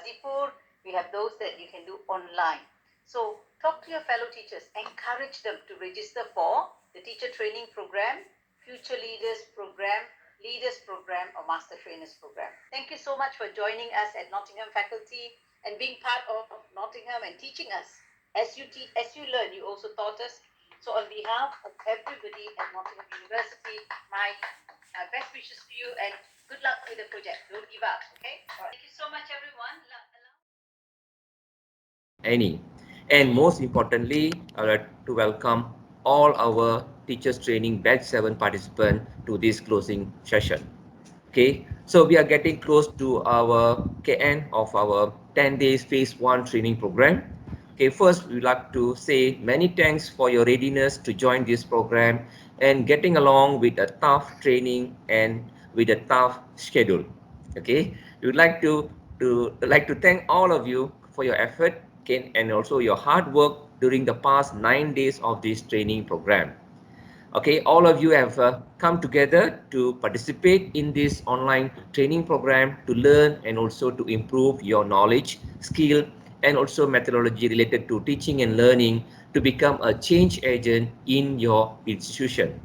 Kasipur, we have those that you can do online. So talk to your fellow teachers, encourage them to register for the teacher training program, future leaders program, or master trainers program. Thank you so much for joining us at Nottingham Faculty and being part of Nottingham and teaching us. As you teach, as you learn, you also taught us. So on behalf of everybody at Nottingham University, my best wishes to you and good luck with the project. Don't give up, okay? All right. Thank you so much, everyone. Any. And most importantly, I would like to welcome all our teachers training batch 7 participants to this closing session. Okay, so we are getting close to our end of our 10 days phase 1 training program. Okay, first we'd like to say many thanks for your readiness to join this program and getting along with a tough training and with a tough schedule. Okay, we would like to thank all of you for your effort, okay, and also your hard work during the past 9 days of this training program. Okay, all of you have come together to participate in this online training program to learn and also to improve your knowledge, skill, and also methodology related to teaching and learning to become a change agent in your institution.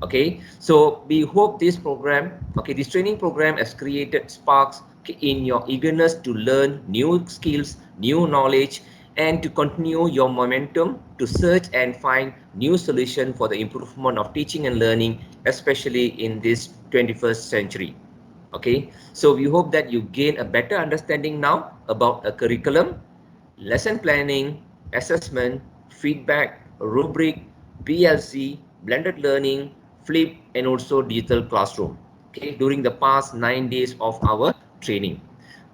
Okay, so we hope this program, okay, this training program has created sparks in your eagerness to learn new skills, new knowledge, and to continue your momentum to search and find new solutions for the improvement of teaching and learning, especially in this 21st century. Okay, so we hope that you gain a better understanding now about a curriculum, lesson planning, assessment, feedback, rubric, PLC, blended learning, flip, and also digital classroom. Okay, during the past 9 days of our training.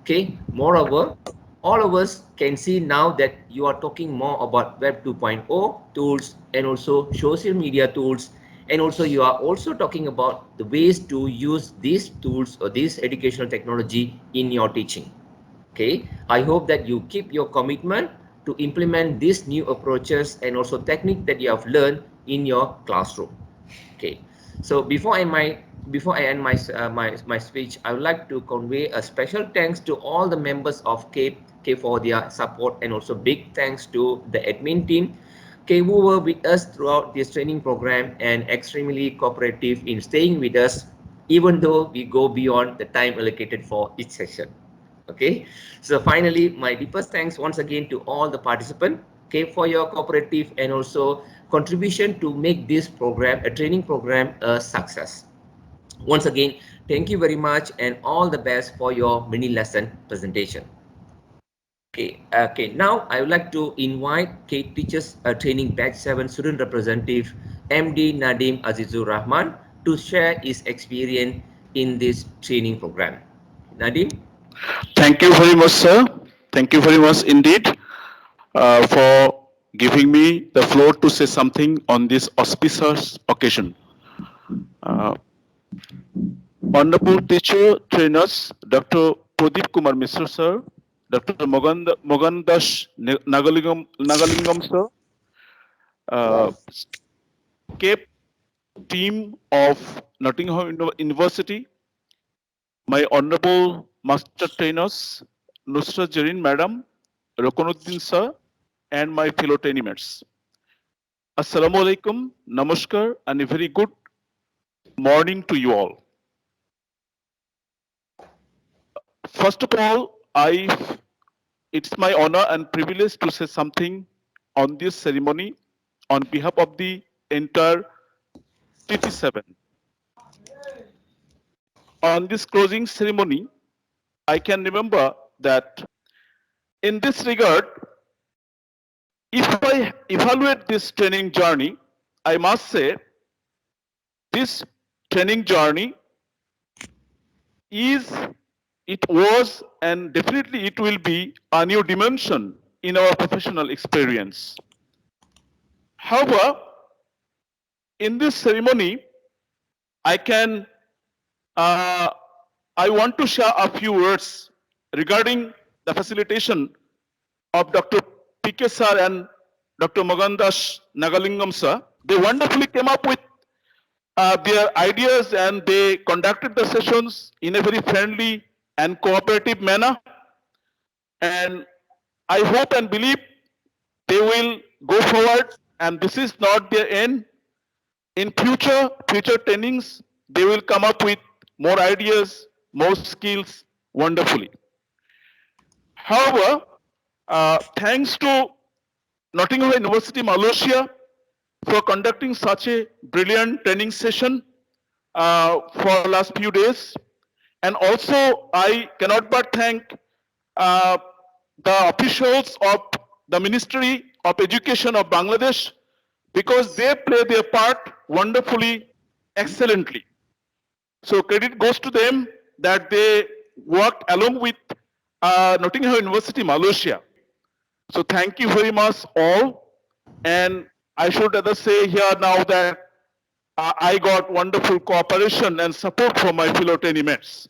Okay, moreover, all of us can see now that you are talking more about Web 2.0 tools and also social media tools, and also you are also talking about the ways to use these tools or this educational technology in your teaching. Okay, I hope that you keep your commitment to implement these new approaches and also technique that you have learned in your classroom. Okay, so before I end my speech, I would like to convey a special thanks to all the members of CAPE for their support, and also big thanks to the admin team who were with us throughout this training program and extremely cooperative in staying with us even though we go beyond the time allocated for each session. Okay, so finally, my deepest thanks once again to all the participants, okay, for your cooperative and also contribution to make this program, a training program, a success. Once again, thank you very much and all the best for your mini lesson presentation. Okay, now I would like to invite K Teachers Training Batch 7 student representative MD Nadim Azizur Rahman to share his experience in this training program. Nadim? Thank you very much, sir. Thank you very much indeed for giving me the floor to say something on this auspicious occasion. Uh, Honorable teacher trainers, Dr. Pradeep Kumar Mishra, sir, Dr. Mogandash Nagalingam, sir, uh, CAPE team of Nottingham University, my honorable master trainers, Nusrat Jarin madam, Rokonuddin sir, and my fellow trainee mates. Assalamu alaikum, namaskar, and a very good morning to you all. First of all, it's my honor and privilege to say something on this ceremony on behalf of the entire TT7. On this closing ceremony, I can remember that in this regard, if I evaluate this training journey, I must say this training journey is, it was, and definitely it will be a new dimension in our professional experience. However, in this ceremony, I can, uh, I want to share a few words regarding the facilitation of Dr. PK sir and Dr. Mogandash Nagalingam sir. They wonderfully came up with their ideas and they conducted the sessions in a very friendly and cooperative manner. And I hope and believe they will go forward, and this is not their end. In future trainings, they will come up with more ideas, more skills wonderfully. However, thanks to Nottingham University, Malaysia, for conducting such a brilliant training session for last few days. And also, I cannot but thank uh, the officials of the Ministry of Education of Bangladesh, because they play their part wonderfully, excellently. So credit goes to them that they worked along with Nottingham University, Malaysia. So thank you very much all. And I should rather say here now that I got wonderful cooperation and support from my fellow teammates.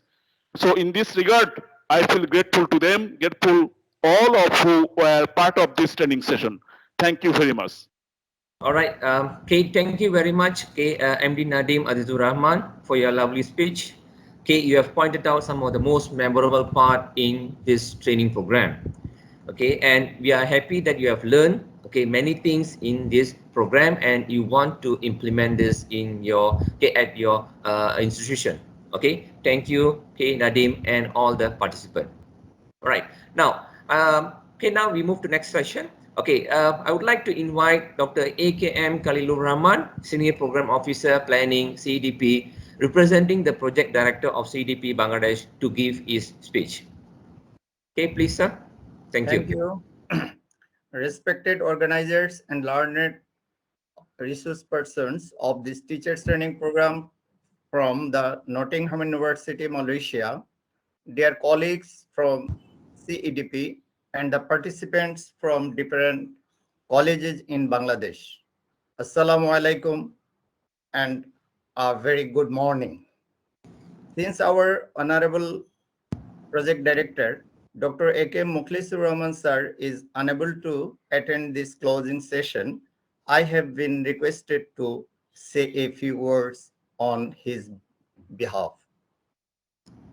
So in this regard, I feel grateful to them, grateful all of who were part of this training session. Thank you very much. All right, Kate, thank you very much, MD Nadim Azizur Rahman, for your lovely speech. Kate, you have pointed out some of the most memorable part in this training program. Okay, and we are happy that you have learned many things in this program, and you want to implement this in your at your institution. Okay, thank you, Nadim, and all the participants. All right, now we move to next session. Okay, I would like to invite Dr. AKM Khalilur Rahman, Senior Program Officer Planning CDP, representing the Project Director of CDP Bangladesh, to give his speech. Okay, please, sir. Thank you. Thank you. Respected organizers and learned resource persons of this teachers training program from the Nottingham University, Malaysia, dear colleagues from CEDP, and the participants from different colleges in Bangladesh. Assalamu alaikum and a very good morning. Since our Honorable Project Director, Dr. A.K. Mukhlisur Rahman sir, is unable to attend this closing session, I have been requested to say a few words on his behalf.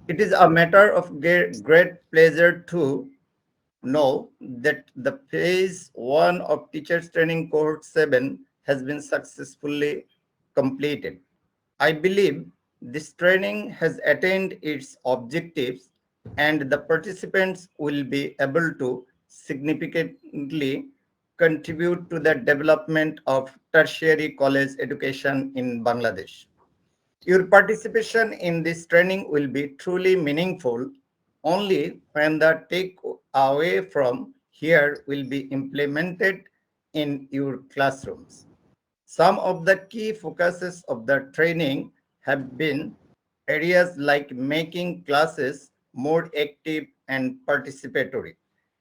It is a matter of great pleasure to know that the phase 1 of Teachers Training Cohort 7 has been successfully completed. I believe this training has attained its objectives, and the participants will be able to significantly contribute to the development of tertiary college education in Bangladesh. Your participation in this training will be truly meaningful only when the takeaway from here will be implemented in your classrooms. Some of the key focuses of the training have been areas like making classes more active and participatory,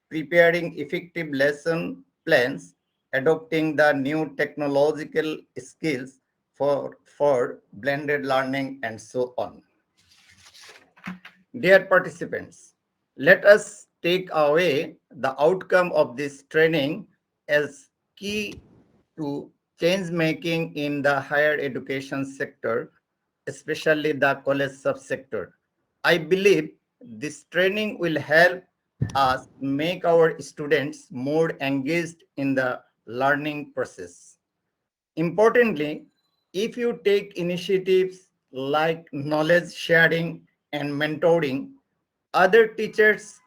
preparing effective lesson plans, adopting the new technological skills for blended learning, and so on. Dear participants, let us take away the outcome of this training as key to change making in the higher education sector, especially the college subsector. I believe this training will help us make our students more engaged in the learning process. Importantly, if you take initiatives like knowledge sharing and mentoring, other teachers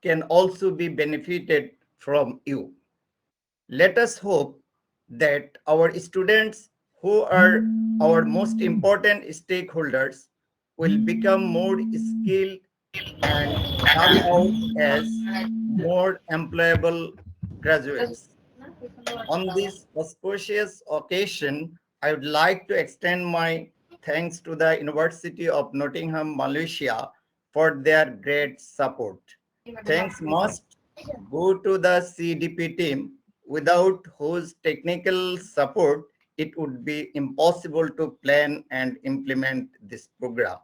can also be benefited from you. Let us hope that our students, who are our most important stakeholders, will become more skilled and come out as more employable graduates. On this auspicious occasion, I would like to extend my thanks to the University of Nottingham, Malaysia, for their great support. Thanks must go to the CDP team, without whose technical support it would be impossible to plan and implement this program.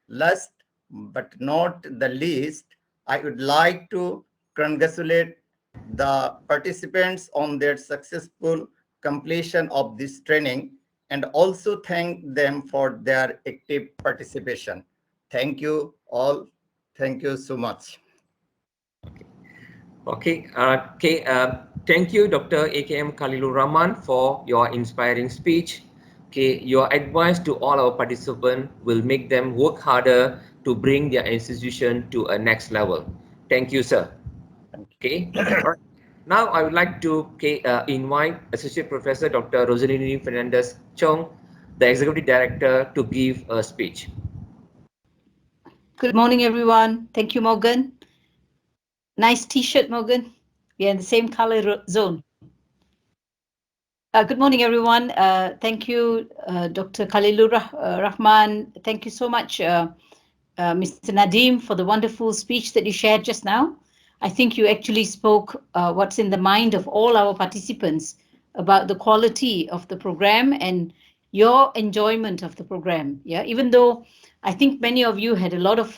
Last but not the least, I would like to congratulate the participants on their successful completion of this training and also thank them for their active participation. Thank you all. Thank you so much. Okay. Thank you, Dr. AKM Khalilur Rahman, for your inspiring speech. Okay, your advice to all our participants will make them work harder to bring their institution to a next level. Thank you, sir. Okay. All right. Now I would like to invite Associate Professor Dr. Rosalini Fernandez Chong, the Executive Director, to give a speech. Good morning, everyone. Thank you, Morgan. Nice t-shirt, Morgan. We are in the same color zone. Good morning, everyone. Thank you, Dr. Khalilur Rahman. Thank you so much, Mr. Nadim, for the wonderful speech that you shared just now. I think you actually spoke what's in the mind of all our participants about the quality of the program and your enjoyment of the program. Yeah, even though I think many of you had a lot of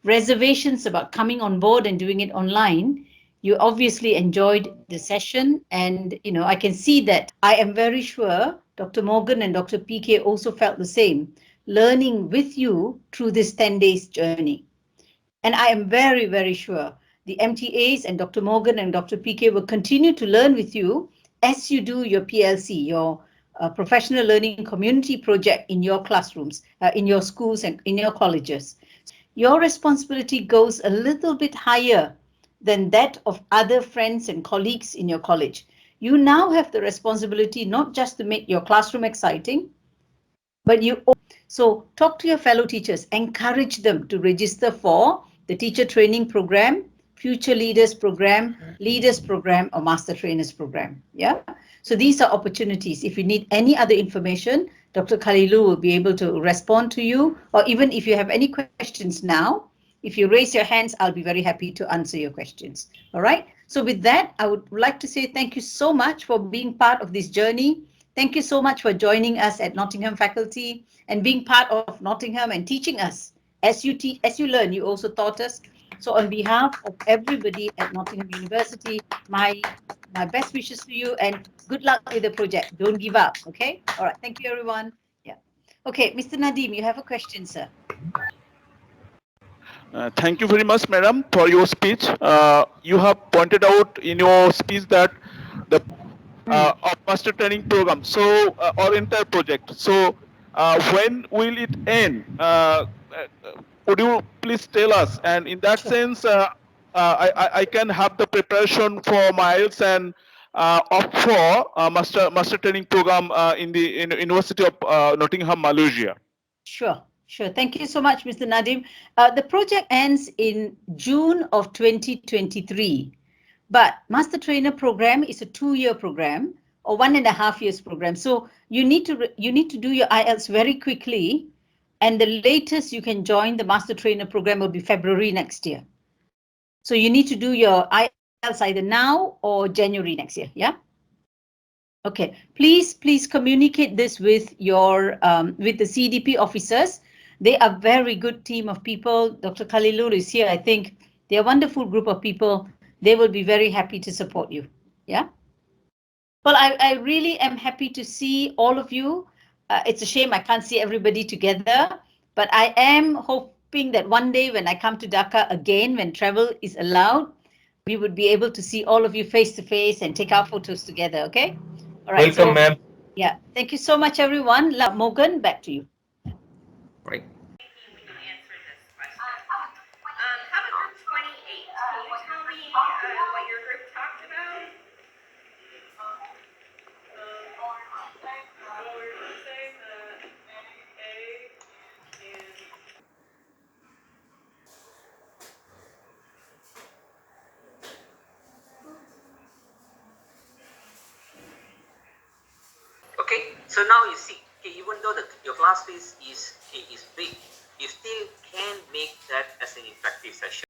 reservations about coming on board and doing it online, you obviously enjoyed the session, and I can see that. I am very sure Dr. Morgan and Dr. PK also felt the same, learning with you through this 10 days journey. And I am very, very sure the MTAs and Dr. Morgan and Dr. PK will continue to learn with you as you do your PLC, your professional learning community project in your classrooms, in your schools and in your colleges. Your responsibility goes a little bit higher than that of other friends and colleagues in your college. You now have the responsibility not just to make your classroom exciting, but so talk to your fellow teachers, encourage them to register for the teacher training program, future leaders program, or master trainers program. Yeah. So these are opportunities. If you need any other information, Dr. Khalilur will be able to respond to you, or even if you have any questions now, if you raise your hands, I'll be very happy to answer your questions. All right. So with that, I would like to say thank you so much for being part of this journey. Thank you so much for joining us at Nottingham Faculty and being part of Nottingham and teaching us. As you learn, you also taught us. So on behalf of everybody at Nottingham University, my best wishes to you and good luck with the project. Don't give up, okay? All right, thank you, everyone. Yeah. Okay, Mr. Nadim, you have a question, sir. Thank you very much, madam, for your speech. You have pointed out in your speech that the of master training program, so or entire project. So when will it end? Could you please tell us? And in that sense, I can have the preparation for my IELTS and opt for master training program in the University of Nottingham, Malaysia. Sure. Sure. Thank you so much, Mr. Nadim. The project ends in June of 2023, but Master Trainer program is a 2-year program or 1.5 years program. So you need to do your IELTS very quickly, and the latest you can join the Master Trainer program will be February next year. So you need to do your IELTS either now or January next year. Yeah. Okay. Please communicate this with your with the CDP officers. They are a very good team of people. Dr. Khalilur is here. I think they're a wonderful group of people. They will be very happy to support you. Yeah. Well, I really am happy to see all of you. It's a shame I can't see everybody together, but I am hoping that one day when I come to Dhaka again, when travel is allowed, we would be able to see all of you face to face and take our photos together. Okay. All right. Welcome, ma'am. Yeah. Thank you so much, everyone. Morgan, back to you. Right. We can answer this question. How about group 28? Can you tell me what your group talked about? Okay, so now you see, even though your class space is big, you still can make that as an interactive session.